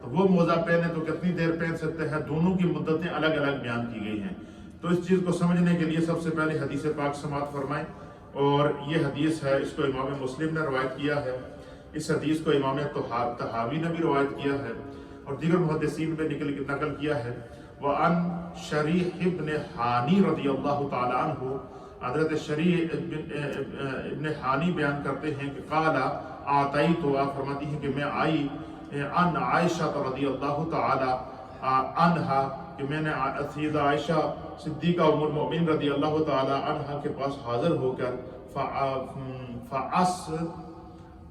تو وہ موزہ پہنے تو کتنی دیر پہن سکتے ہیں، دونوں کی مدتیں الگ الگ بیان کی گئی ہیں۔ تو اس چیز کو سمجھنے کے لیے سب سے پہلے حدیث پاک سماعت فرمائیں، اور یہ حدیث ہے، اس کو امام مسلم نے روایت کیا ہے، اس حدیث کو امام طحاوی نے بھی روایت کیا ہے، اور دیگر محدثین نے نقل کیا ہے۔ وعن شریح ابن حانی رضی اللہ تعالی عنہ، حضرت شریح ابن حانی بیان کرتے ہیں کہ قال آتیت، آپ فرماتی ہیں کہ میں آئی ان عائشہ رضی اللہ تعالی عنہا، کہ میں نے سیدہ عائشہ صدیقہ ام المؤمنین رضی اللہ تعالی عنہا کے پاس حاضر ہو کر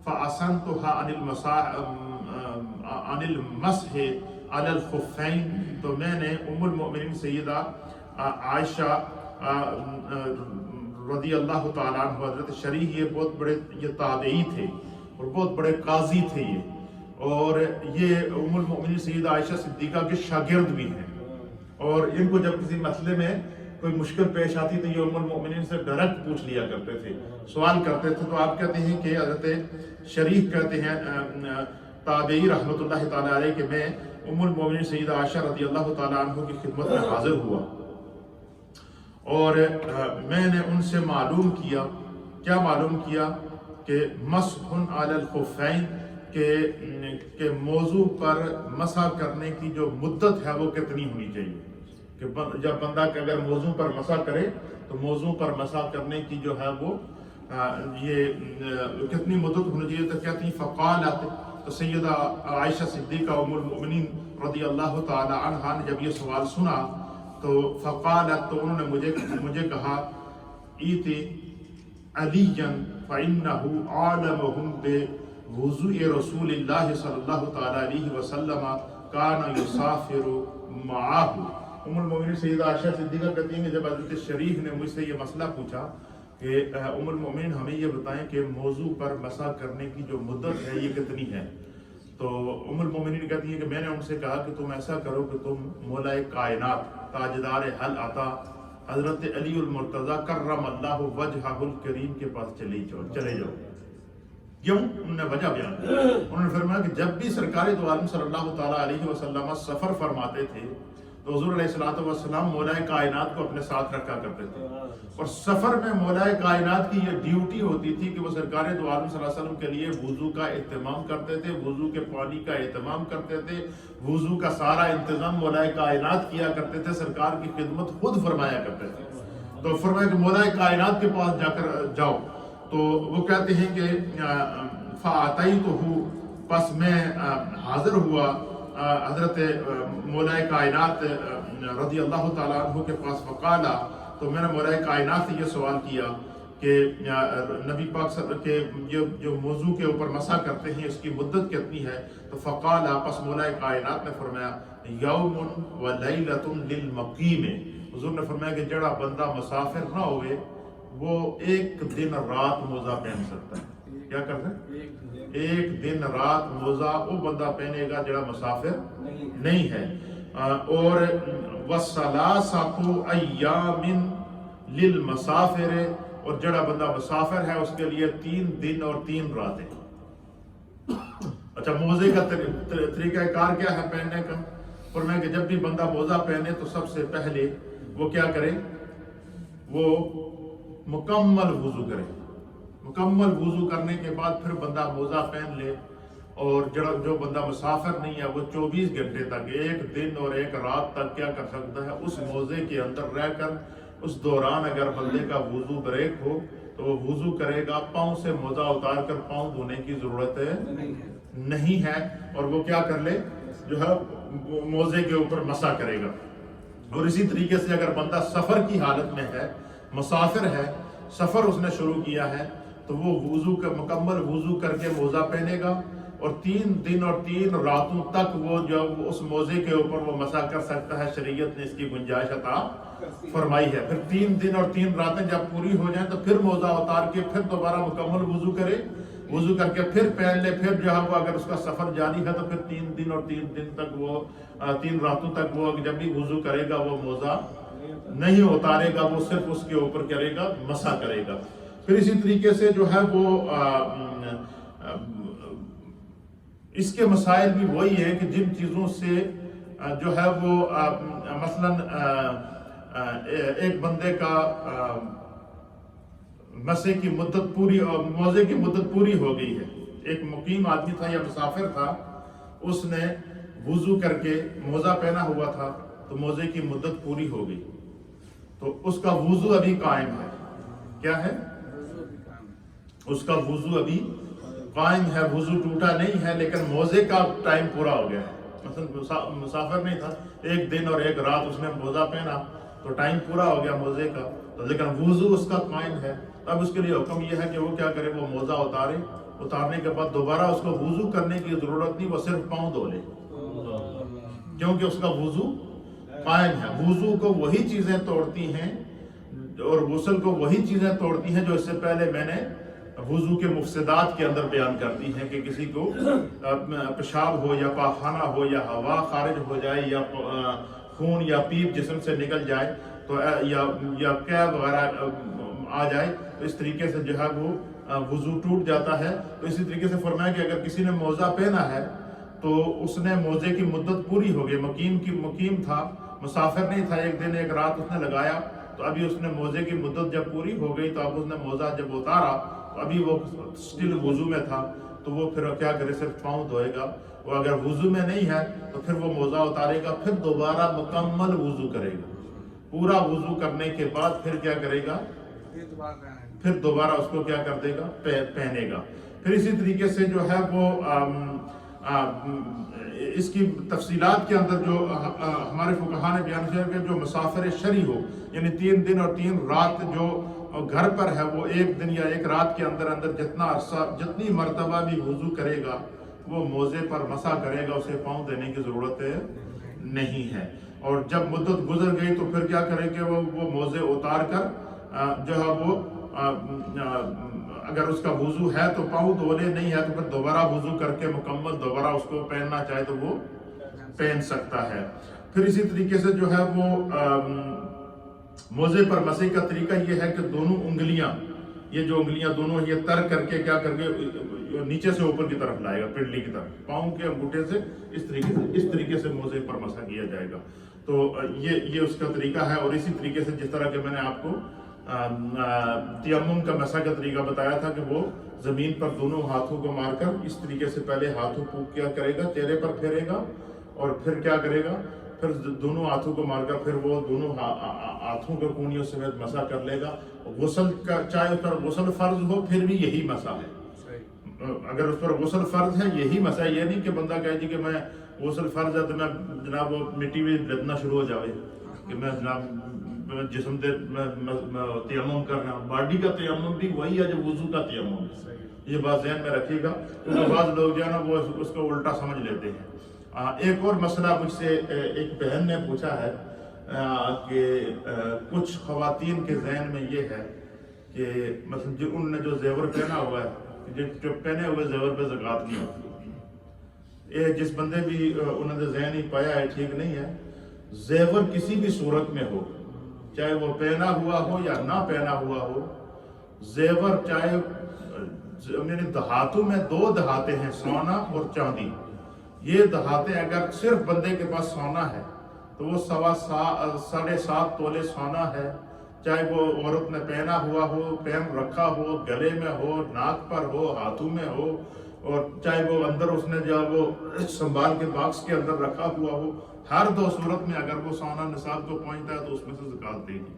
فَأَسَنْتُهَا عَنِ الْمَسْحِ عَلَى الْخُفَّيْنِ، تو میں نے ام المؤمنین سیدہ عائشہ رضی اللہ تعالیٰ عنہ، حضرت شریح یہ بہت بڑے یہ تابعی تھے اور بہت بڑے قاضی تھے یہ، اور یہ ام المؤمنین سیدہ عائشہ صدیقہ کے شاگرد بھی ہیں، اور ان کو جب کسی مسئلے میں کوئی مشکل پیش آتی تو یہ ام المؤمنین سے ڈائریکٹ پوچھ لیا کرتے تھے، سوال کرتے تھے۔ تو آپ کہتے ہیں کہ حضرت شریح کہتے ہیں تابعی رحمۃ اللہ تعالیٰ علیہ کہ میں ام المؤمنین سیدہ عائشہ رضی اللہ تعالیٰ عنہ کی خدمت میں حاضر ہوا، اور میں نے ان سے معلوم کیا، کیا معلوم کیا کہ مسح علی الخفین، کہ موضوع پر مسح کرنے کی جو مدت ہے وہ کتنی ہونی چاہیے، کہ جب بندہ اگر موضوع پر مسح کرے تو موضوع پر مسح کرنے کی جو ہے وہ یہ کتنی مدت ہونی چاہیے۔ تو کہتی ہیں فقالت، تو سیدہ عائشہ صدیقہ ام المؤمنین رضی اللہ تعالی عنہا نے جب یہ سوال سنا تو فقالت، تو انہوں نے مجھے کہا ایتی علیًا فإنہ عالمہم بوضوء رسول اللہ صلی اللہ تعالی علیہ وسلم کان یسافر معاہ۔ ام المؤمنین سیدہ عائشہ صدیقہ کہتی ہیں کہ جب حضرت شریح نے مجھ سے یہ مسئلہ پوچھا کہ ام المؤمنین ہمیں یہ بتائیں کہ موضوع پر مسح کرنے کی جو مدت ہے یہ کتنی ہے، تو ام المؤمنین کہتی ہیں کہ میں نے ان سے کہا کہ تم ایسا کرو کہ تم مولا کائنات تاجدار حل عطا حضرت علی المرتضیٰ کرم اللہ وجہہ الکریم کے پاس چلے جاؤ۔ کیوں؟ انہوں نے وجہ بیان کی، انہوں نے فرمایا کہ جب بھی سرکار دو عالم صلی اللہ تعالیٰ علیہ وسلم سفر فرماتے تھے تو حضور علیہ الصلوۃ والسلام مولا کائنات کو اپنے ساتھ رکھا کرتے تھے، اور سفر میں مولا کائنات کی یہ ڈیوٹی ہوتی تھی کہ وہ سرکار دو عالم صلی اللہ علیہ وسلم کے لیے وضو کا اہتمام کرتے تھے، وضو کے پانی کا اہتمام کرتے تھے، وضو کا سارا انتظام مولا کائنات کیا کرتے تھے، سرکار کی خدمت خود فرمایا کرتے تھے۔ تو فرمایا کہ مولا کائنات کے پاس جا کر جاؤ، تو وہ کہتے ہیں کہ فَأَتَيْتُهُ، پس میں حاضر ہوا حضرت مولا کائنات رضی اللہ تعالیٰ عنہ کے پاس، فقالا، تو میں نے مولا کائنات سے یہ سوال کیا کہ نبی پاک صلی اللہ علیہ وسلم کے جو موضوع کے اوپر مسح کرتے ہیں اس کی مدت کتنی ہے، تو فقالا، پس مولا کائنات نے فرمایا یوم و لیلۃ للمقیم، حضور نے فرمایا کہ جڑا بندہ مسافر نہ ہوئے وہ ایک دن رات موزہ پہن سکتا ہے۔ کیا کرتا ہے؟ ایک دن رات موزہ وہ بندہ پہنے گا جڑا مسافر نہیں ہے، اور وَثَلَاثَةُ أَيَّامٍ لِلْمَسَافِرِ، اور جڑا بندہ مسافر ہے اس کے لیے 3 دن اور 3 راتیں۔ اچھا، موزے کا طریقہ کار کیا ہے پہننے کا؟ فرمایا کہ جب بھی بندہ موزہ پہنے تو سب سے پہلے وہ کیا کرے، وہ مکمل وضو کرے، مکمل وضو کرنے کے بعد پھر بندہ موزہ پہن لے، اور جو بندہ مسافر نہیں ہے وہ 24 گھنٹے تک، ایک دن اور ایک رات تک کیا کر سکتا ہے، اس موزے کے اندر رہ کر اس دوران اگر بندے کا وضو بریک ہو تو وہ وضو کرے گا، پاؤں سے موزہ اتار کر پاؤں دھونے کی ضرورت نہیں ہے، اور وہ کیا کر لے، جو ہے موزے کے اوپر مسح کرے گا۔ اور اسی طریقے سے اگر بندہ سفر کی حالت میں ہے، مسافر ہے، سفر اس نے شروع کیا ہے، تو وہ وضو کا مکمل وضو کر کے موزہ پہنے گا، اور 3 دن اور 3 راتوں تک وہ جب اس موزے کے اوپر وہ مسح کر سکتا ہے، شریعت نے اس کی گنجائش عطا فرمائی ہے۔ پھر 3 دن اور 3 راتیں جب پوری ہو جائیں تو پھر موزہ اتار کے پھر دوبارہ مکمل وضو کرے، وضو کر کے پھر پہن لے، پھر جو ہے وہ اگر اس کا سفر جاری ہے تو پھر 3 دن اور 3 دن تک وہ 3 راتوں تک وہ جب بھی وضو کرے گا وہ موزہ نہیں اتارے گا، وہ صرف اس کے اوپر کرے گا، مسح کرے گا۔ پھر اسی طریقے سے جو ہے وہ اس کے مسائل بھی وہی ہے کہ جن چیزوں سے جو ہے وہ مثلاً ایک بندے کا مسے کی مدت پوری اور موزے کی مدت پوری ہو گئی ہے، ایک مقیم آدمی تھا یا مسافر تھا، اس نے وضو کر کے موزہ پہنا ہوا تھا تو موزے کی مدت پوری ہو گئی، تو اس کا وضو ابھی قائم ہے۔ کیا ہے؟ اس کا وضو ابھی قائم ہے، وضو ٹوٹا نہیں ہے، لیکن موزے کا ٹائم پورا ہو گیا ہے۔ مثلا مسافر نہیں تھا، ایک دن اور ایک رات اس نے موزہ پہنا تو ٹائم پورا ہو گیا موزے کا، تو لیکن وضو اس کا قائم ہے۔ اب اس کے لیے حکم یہ ہے کہ وہ کیا کرے، وہ موزہ اتارے، اتارنے کے بعد دوبارہ اس کو وضو کرنے کی ضرورت نہیں، وہ صرف پاؤں دھو لے، کیونکہ اس کا وضو قائم ہے۔ وضو کو وہی چیزیں توڑتی ہیں اور غسل کو وہی چیزیں توڑتی ہیں جو اس سے پہلے میں نے وضو کے مفسدات کے اندر بیان کرتی ہیں، کہ کسی کو پیشاب ہو یا پاخانہ ہو یا ہوا خارج ہو جائے یا خون یا پیپ جسم سے نکل جائے تو یا قے وغیرہ آ جائے تو اس طریقے سے جو ہے وہ وضو ٹوٹ جاتا ہے۔ تو اسی طریقے سے فرمایا کہ اگر کسی نے موزہ پہنا ہے تو اس نے موزے کی مدت پوری ہو گئی، مقیم تھا، مسافر نہیں تھا، ایک دن ایک رات اس نے لگایا، تو ابھی اس نے موزے کی مدت جب پوری ہو گئی تو اب اس نے موزہ جب اتارا تو ابھی وہ سٹل وضو میں تھا، تو وہ پھر کیا کرے، صرف پاؤں دھوئے گا۔ وہ اگر وضو میں نہیں ہے تو پھر وہ موزہ اتارے گا، پھر دوبارہ مکمل وضو کرے گا، پورا وضو کرنے کے بعد پھر کیا کرے گا، پھر دوبارہ اس کو کیا کر دے گا، پہنے گا۔ پھر اسی طریقے سے جو ہے وہ اس کی تفصیلات کے اندر جو ہمارے فقہاء نے بیان کیا کہ جو مسافر شرعی ہو، یعنی 3 دن اور 3 رات جو گھر پر ہے، وہ ایک دن یا ایک رات کے اندر جتنا عرصہ، جتنی مرتبہ بھی وضو کرے گا وہ موزے پر مسح کرے گا، اسے پاؤں دینے کی ضرورت نہیں ہے۔ اور جب مدت گزر گئی تو پھر کیا کرے کہ وہ موزے اتار کر جو ہے وہ اگر اس کا وضو ہے تو پاؤں دھو لے، نہیں ہے تو پھر دوبارہ وضو کر کے مکمل دوبارہ اس کو پہننا چاہے تو وہ پہن سکتا ہے۔ پھر اسی طریقے سے جو ہے وہ موزے پر مسح کا طریقہ یہ ہے کہ دونوں انگلیاں، یہ جو انگلیاں دونوں یہ تر کر کے کیا کر کے نیچے سے اوپر کی طرف لائے گا، پنڈلی کی طرف، پاؤں کے انگوٹھے سے اس طریقے سے موزے پر مسح کیا جائے گا۔ تو یہ اس کا طریقہ ہے۔ اور اسی طریقے سے جس طرح کہ میں نے آپ کو تیمم کا مسح کا طریقہ بتایا تھا کہ وہ زمین پر دونوں ہاتھوں کو مار کر اس طریقے سے پہلے ہاتھوں کو کیا کرے گا، چہرے پر پھیرے گا، اور پھر کیا کرے گا، پھر دونوں ہاتھوں کو مار کر پھر وہ دونوں ہاتھوں کو کونیوں سمیت مسح کر لے گا۔ غسل کا چاہے اس پر غسل فرض ہو پھر بھی یہی مسح ہے، اگر اس پر غسل فرض ہے یہی مسح، یہ نہیں کہ بندہ کہے جی کہ میں غسل فرض ہے تو میں جناب وہ مٹی میں لدنا شروع ہو جاوے کہ میں جناب جسم دے تیمم کرنا، باڈی کا تیمم بھی وہی ہے جو وضو کا تیمم ہے، یہ بات ذہن میں رکھیے گا، کیونکہ بعض لوگ جو ہے نا وہ اس کو الٹا سمجھ لیتے ہیں۔ ایک اور مسئلہ مجھ سے ایک بہن نے پوچھا ہے کہ کچھ خواتین کے ذہن میں یہ ہے کہ مثلا انہوں نے جو زیور پہنا ہوا ہے، جو پہنے ہوئے زیور پہ زکوٰۃ نہیں ہوتی۔ جس بندے بھی انہوں نے ذہن ہی پایا ہے ٹھیک نہیں ہے، زیور کسی بھی صورت میں ہو، چاہے وہ پہنا ہوا ہو یا نہ پہنا ہوا ہو، زیور چاہے میرے دہاتوں میں 2 دہاتے ہیں، سونا اور چاندی، یہ دہاتے اگر صرف بندے کے پاس سونا ہے تو وہ 7.5 تولے سونا ہے، چاہے وہ عورت نے پہنا ہوا ہو، پہن رکھا ہو، گلے میں ہو، ناک پر ہو، ہاتھوں میں ہو، اور چاہے وہ اندر اس نے جو وہ سنبھال کے باکس کے اندر رکھا ہوا ہو، ہر 2 صورت میں اگر وہ سونا نصاب کو پہنچتا ہے تو اس میں سے زکوٰۃ دے گی۔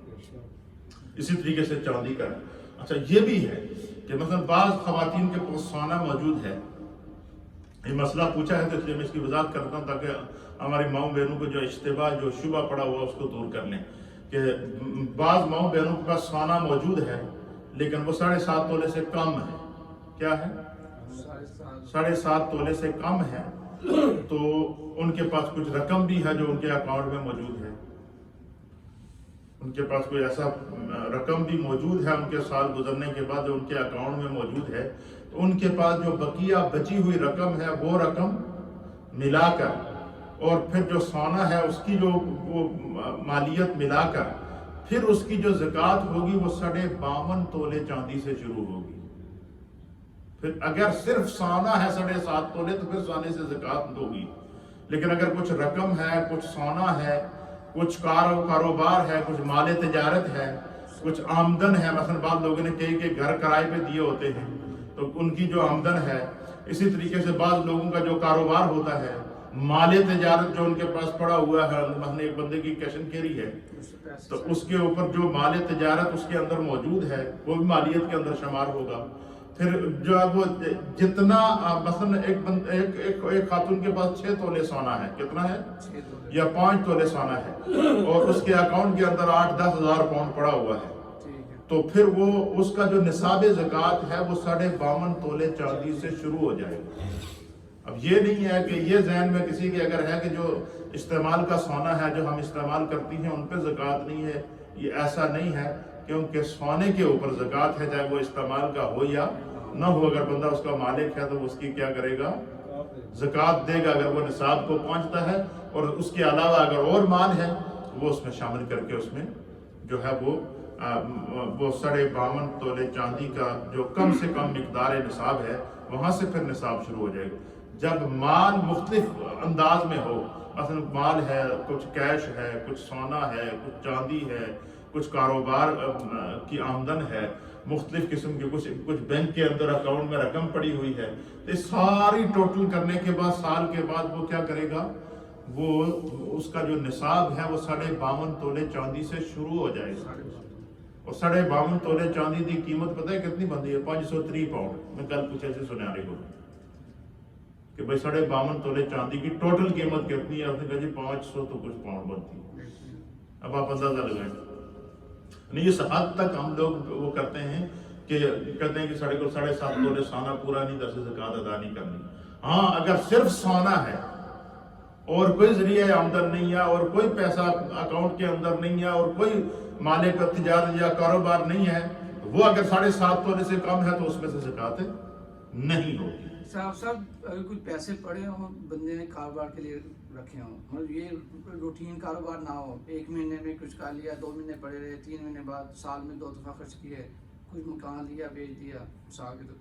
اسی طریقے سے چاندی کا اچھا یہ بھی ہے کہ مثلا بعض خواتین کے پاس سونا موجود ہے، یہ مسئلہ پوچھا ہے تو اس لیے میں اس کی وضاحت کرتا ہوں تاکہ ہماری ماؤں بہنوں کو جو اشتباہ جو شبہ پڑا ہوا اس کو دور کر لیں، کہ بعض ماؤں بہنوں کے پاس سونا موجود ہے لیکن وہ 7.5 تولے سے کم ہے، کیا ہے 7.5 تولے سے کم ہے، تو ان کے پاس کچھ رقم بھی ہے جو ان کے اکاؤنٹ میں موجود ہے، ان کے پاس کوئی ایسا رقم بھی موجود ہے ان کے سال گزرنے کے بعد جو ان کے اکاؤنٹ میں موجود ہے، تو ان کے پاس جو بقیہ بچی ہوئی رقم ہے وہ رقم ملا کر اور پھر جو سونا ہے اس کی جو وہ مالیت ملا کر پھر اس کی جو زکوٰۃ ہوگی وہ 52.5 تولے چاندی سے شروع ہوگی، پھر اگر صرف سونا ہے 7.5 تولے تو پھر سونے سے زکوٰۃ ہوگی، لیکن اگر کچھ رقم ہے، کچھ سونا ہے، کچھ کاروبار ہے، کچھ مال تجارت ہے، کچھ آمدن ہے، مثلا بعض لوگوں نے کئی گھر کرائے پہ دیے ہوتے ہیں تو ان کی جو آمدن ہے، اسی طریقے سے بعض لوگوں کا جو کاروبار ہوتا ہے، مال تجارت جو ان کے پاس پڑا ہوا ہے، مثلا ایک بندے کی کیشن کیری ہے تو اس کے اوپر جو مال تجارت اس کے اندر موجود ہے وہ بھی مالیت کے اندر شمار ہوگا۔ پھر جو ہے وہ جتنا مثلا ایک خاتون کے پاس 6 تولے سونا ہے، کتنا ہے؟ یا 5 تولے سونا ہے، اور اس کے اکاؤنٹ کے اندر 8-10 ہزار پاؤنڈ پڑا ہوا ہے، تو پھر وہ اس کا جو نصاب زکوٰۃ ہے وہ 52.5 تولے چاندی سے شروع ہو جائے گا۔ اب یہ نہیں ہے کہ یہ ذہن میں کسی کے اگر ہے کہ جو استعمال کا سونا ہے جو ہم استعمال کرتی ہیں ان پہ زکوٰۃ نہیں ہے، یہ ایسا نہیں ہے، کیونکہ سونے کے اوپر زکوٰۃ ہے، چاہے وہ استعمال کا ہو یا نہ ہو۔ اگر بندہ اس کا مالک ہے تو اس کی کیا کرے گا؟ زکوٰۃ دے گا، اگر وہ نصاب کو پہنچتا ہے، اور اس کے علاوہ اگر اور مال ہے وہ اس میں شامل کر کے اس میں جو ہے وہ 52.5 تولے چاندی کا جو کم سے کم مقدار نصاب ہے وہاں سے پھر نصاب شروع ہو جائے گا۔ جب مال مختلف انداز میں ہو، مثلا مال ہے، کچھ کیش ہے، کچھ سونا ہے، کچھ چاندی ہے، کچھ کاروبار کی آمدن ہے، مختلف قسم کے کچھ بینک کے اندر اکاؤنٹ میں رقم پڑی ہوئی ہے، تو ساری ٹوٹل کرنے کے بعد سال کے بعد وہ کیا کرے گا؟ وہ اس کا جو نصاب ہے وہ 52.5 تولے چاندی سے شروع ہو جائے گا، اور 52.5 تولے چاندی کی قیمت پتہ ہے کتنی بنتی ہے؟ 503 پاؤنڈ۔ میں کل کچھ ایسے سنا رہی ہوں کہ بھائی 52.5 تولے چاندی کی ٹوٹل قیمت کتنی ہے؟ آپ نے کہا جی 500 تو کچھ پاؤنڈ بنتی ہے۔ اب آپ اندازہ لگائیں، نہیں اس حد تک ہم لوگ وہ کرتے ہیں کہ کہتے ہیں کہ ساڑھے کو 7.5 تولے سونا پورا نہیں، درس زکوٰۃ ادا نہیں کرنی۔ ہاں اگر صرف سونا ہے اور کوئی ذریعہ آمدن نہیں ہے، اور کوئی پیسہ اکاؤنٹ کے اندر نہیں ہے، اور کوئی مالک تجارت یا کاروبار نہیں ہے، وہ اگر 7.5 تولے سے کم ہے تو اس میں سے زکوٰۃ نہیں ہوگی۔ صاحب اگر کوئی پیسے پڑے ہوں بندے نے کاروبار کے لیے رکھے ہوں، مطلب یہ روٹین کاروبار نہ ہو، 1 مہینے میں کچھ کر لیا، 2 مہینے پڑے رہے، 3 مہینے بعد سال میں 2 دفعہ خرچ کیے، کچھ مکان لیا بیچ دیا، مثال کے تو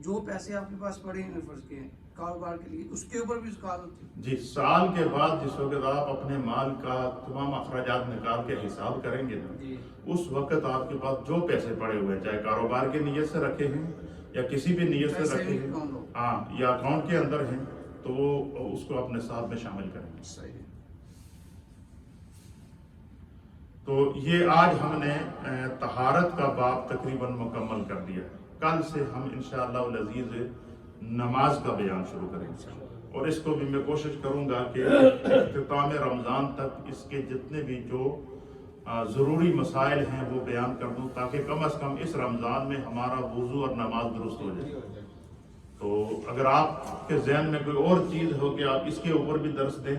جو پیسے آپ کے پاس پڑے ہیں فرض کے کاروبار کے لیے، اس کے اوپر بھی زکوٰۃ ہوتی ہے؟ جی، سال کے بعد جس وقت آپ اپنے مال کا تمام اخراجات نکال کے حساب کریں گے نا، اس وقت آپ کے پاس جو پیسے پڑے ہوئے ہیں، چاہے کاروبار کی نیت سے رکھے ہیں یا کسی بھی نیت سے رکھے ہیں، ہاں یا اکاؤنٹ کے اندر ہیں، تو وہ اس کو اپنے نصاب میں شامل کریں گے۔ صحیح۔ تو یہ آج ہم نے طہارت کا باب تقریباً مکمل کر دیا ہے۔ کل سے ہم انشاءاللہ العزیز نماز کا بیان شروع کریں گے، اور اس کو بھی میں کوشش کروں گا کہ اختتام رمضان تک اس کے جتنے بھی جو ضروری مسائل ہیں وہ بیان کر دوں، تاکہ کم از کم اس رمضان میں ہمارا وضو اور نماز درست ہو جائے۔ تو اگر آپ کے ذہن میں کوئی اور چیز ہو کہ آپ اس کے اوپر بھی درس دیں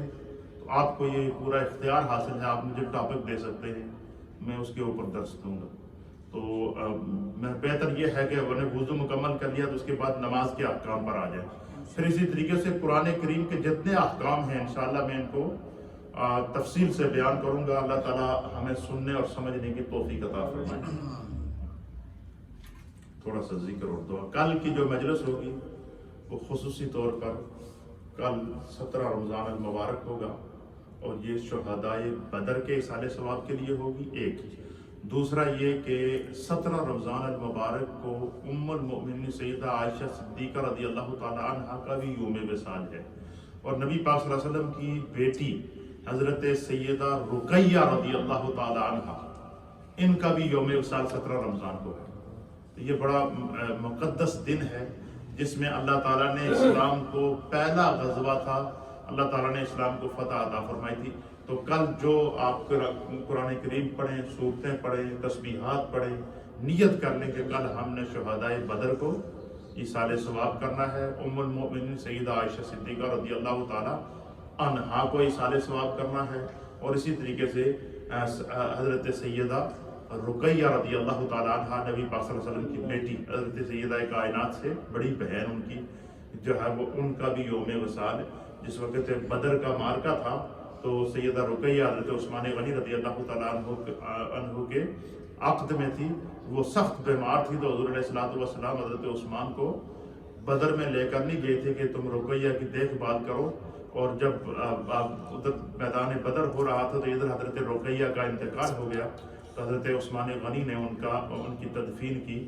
تو آپ کو یہ پورا اختیار حاصل ہے، آپ مجھے ٹاپک دے سکتے ہیں، میں اس کے اوپر درس دوں گا۔ تو میں بہتر یہ ہے کہ اگر نے وضو مکمل کر لیا تو اس کے بعد نماز کے احکام پر آ جائیں، پھر اسی طریقے سے قرآن کریم کے جتنے احکام ہیں انشاءاللہ میں ان کو تفصیل سے بیان کروں گا۔ اللہ تعالیٰ ہمیں سننے اور سمجھنے کی توفیق عطا فرمائے۔ تھوڑا سا ذکر اور دعا۔ کل کی جو مجلس ہوگی وہ خصوصی طور پر کل 17 رمضان المبارک ہوگا، اور یہ شہدائے بدر کے اصالہ ثواب کے لیے ہوگی ایک۔ دوسرا یہ کہ 17 رمضان المبارک کو ام المؤمنین سیدہ عائشہ صدیقہ رضی اللہ تعالی عنہ کا بھی یوم وصال ہے، اور نبی پاک صلی اللہ علیہ وسلم کی بیٹی حضرت سیدہ رقیہ رضی اللہ تعالی عنہ، ان کا بھی یوم وصال 17 رمضان کو ہے۔ تو یہ بڑا مقدس دن ہے جس میں اللہ تعالیٰ نے اسلام کو پہلا غزوہ تھا، اللہ تعالیٰ نے اسلام کو فتح عطا فرمائی تھی۔ تو کل جو آپ قرآن کریم پڑھیں، سورتیں پڑھیں، تسبیحات پڑھیں، نیت کر لیں کہ کل ہم نے شہدائے بدر کو ایصال ثواب کرنا ہے، ام المؤمنین سیدہ عائشہ صدیقہ رضی اللہ تعالی عنہا کو ایصال ثواب کرنا ہے، اور اسی طریقے سے حضرت سیدہ رقیہ رضی اللہ تعالی عنہا نبی پاک صلی اللہ علیہ وسلم کی بیٹی، حضرت سیدہ کائنات سے بڑی بہن ان کی جو ہے وہ ان کا بھی یوم وصال ہے۔ جس وقت بدر کا معرکہ تھا تو سیدہ رقیہ حضرت عثمان غنی رضی اللہ تعالیٰ عنہ کے عقد میں تھی، وہ سخت بیمار تھی، تو حضور علیہ الصلوۃ والسلام حضرت عثمان کو بدر میں لے کر نہیں گئے تھے کہ تم رقیہ کی دیکھ بھال کرو، اور جب ادھر میدان بدر ہو رہا تھا تو ادھر حضرت رقیہ کا انتقال ہو گیا، تو حضرت عثمان غنی نے ان کی تدفین کی۔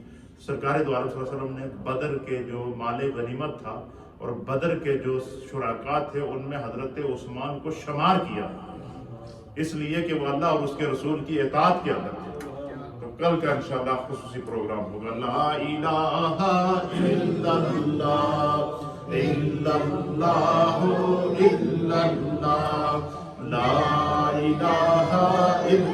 سرکار دو عالم صلی اللہ علیہ وسلم نے بدر کے جو مال غنیمت تھا اور بدر کے جو شرکاء تھے ان میں حضرت عثمان کو شمار کیا، اس لیے کہ وہ اللہ اور اس کے رسول کی اطاعت کے اندر تھے۔ تو کل کا انشاءاللہ خصوصی پروگرام ہوگا۔ لا الہ الا اللہ الا اللہ الا اللہ لا الہ الا